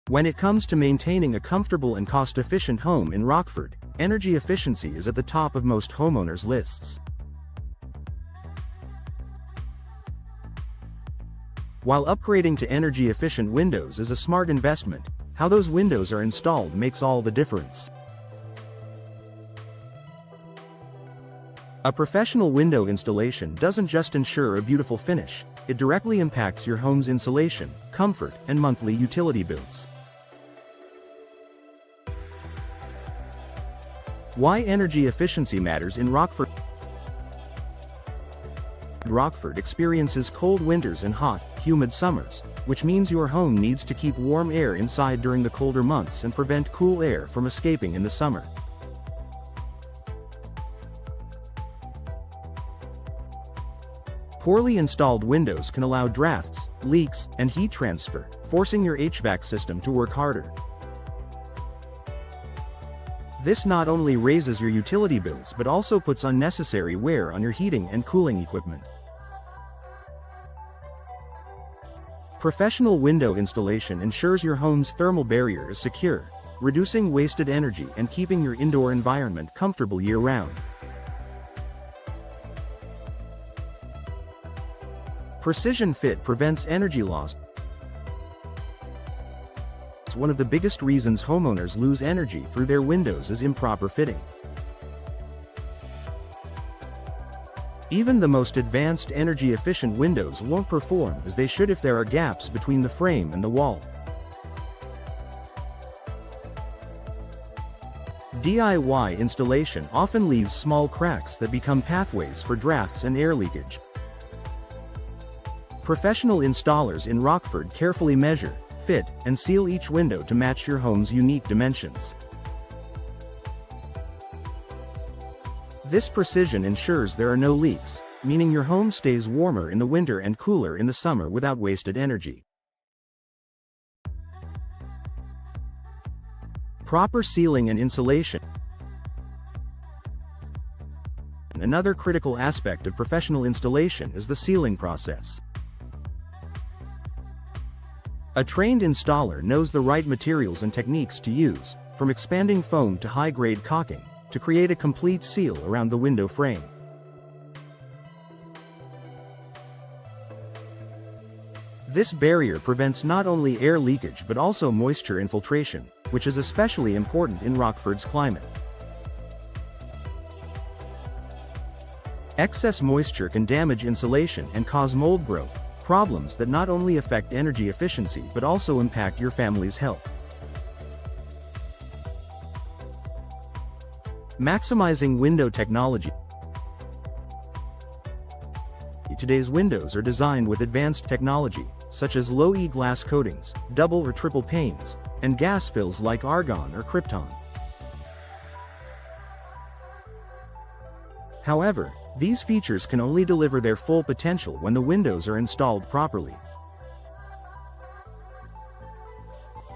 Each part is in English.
When it comes to maintaining a comfortable and cost-efficient home in Rockford, energy efficiency is at the top of most homeowners' lists. While upgrading to energy-efficient windows is a smart investment, how those windows are installed makes all the difference. A professional window installation doesn't just ensure a beautiful finish, it directly impacts your home's insulation, comfort, and monthly utility bills. Why energy efficiency matters in Rockford. Rockford experiences cold winters and hot, humid summers, which means your home needs to keep warm air inside during the colder months and prevent cool air from escaping in the summer. Poorly installed windows can allow drafts, leaks, and heat transfer, forcing your HVAC system to work harder. This not only raises your utility bills but also puts unnecessary wear on your heating and cooling equipment. Professional window installation ensures your home's thermal barrier is secure, reducing wasted energy and keeping your indoor environment comfortable year-round. Precision fit prevents energy loss. One of the biggest reasons homeowners lose energy through their windows is improper fitting. Even the most advanced energy-efficient windows won't perform as they should if there are gaps between the frame and the wall. DIY installation often leaves small cracks that become pathways for drafts and air leakage. Professional installers in Rockford carefully measure, fit, and seal each window to match your home's unique dimensions. This precision ensures there are no leaks, meaning your home stays warmer in the winter and cooler in the summer without wasted energy. Proper sealing and insulation. Another critical aspect of professional installation is the sealing process. A trained installer knows the right materials and techniques to use, from expanding foam to high-grade caulking, to create a complete seal around the window frame. This barrier prevents not only air leakage but also moisture infiltration, which is especially important in Rockford's climate. Excess moisture can damage insulation and cause mold growth, problems that not only affect energy efficiency but also impact your family's health. Maximizing window technology. Today's windows are designed with advanced technology, such as low-E glass coatings, double or triple panes, and gas fills like argon or krypton. However, these features can only deliver their full potential when the windows are installed properly.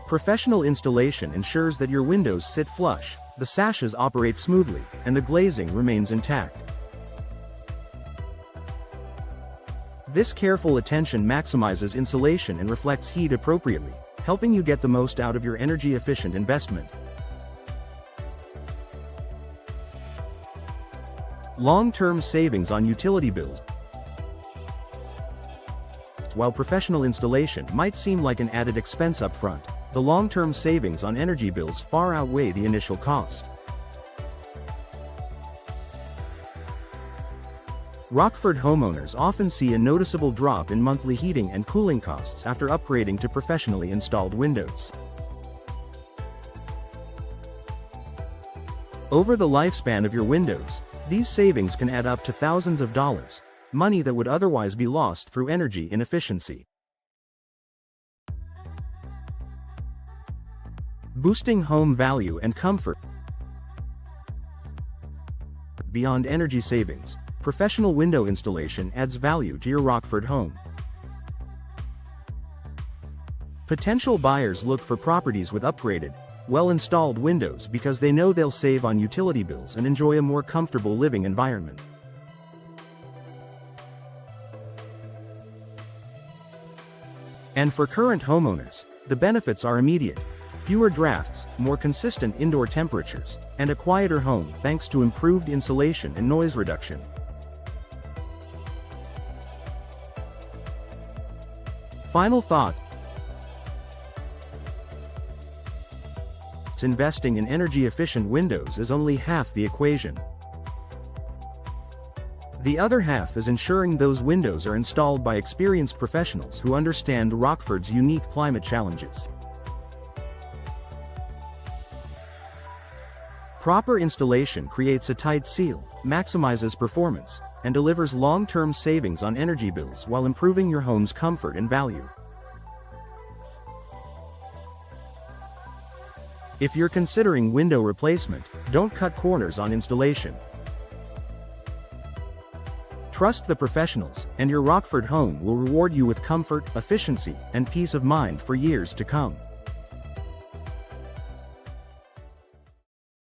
Professional installation ensures that your windows sit flush, the sashes operate smoothly, and the glazing remains intact. This careful attention maximizes insulation and reflects heat appropriately, helping you get the most out of your energy-efficient investment. Long-term savings on utility bills. While professional installation might seem like an added expense up front, the long-term savings on energy bills far outweigh the initial cost. Rockford homeowners often see a noticeable drop in monthly heating and cooling costs after upgrading to professionally installed windows. Over the lifespan of your windows, these savings can add up to thousands of dollars, money that would otherwise be lost through energy inefficiency. Boosting home value and comfort. Beyond energy savings, professional window installation adds value to your Rockford home. Potential buyers look for properties with upgraded, well-installed windows because they know they'll save on utility bills and enjoy a more comfortable living environment. And for current homeowners, The benefits are immediate: fewer drafts, more consistent indoor temperatures, and a quieter home thanks to improved insulation and noise reduction. Final thoughts. Investing in energy-efficient windows is only half the equation. The other half is ensuring those windows are installed by experienced professionals who understand Rockford's unique climate challenges. Proper installation creates a tight seal, maximizes performance, and delivers long-term savings on energy bills while improving your home's comfort and value. If you're considering window replacement, don't cut corners on installation. Trust the professionals, and your Rockford home will reward you with comfort, efficiency, and peace of mind for years to come.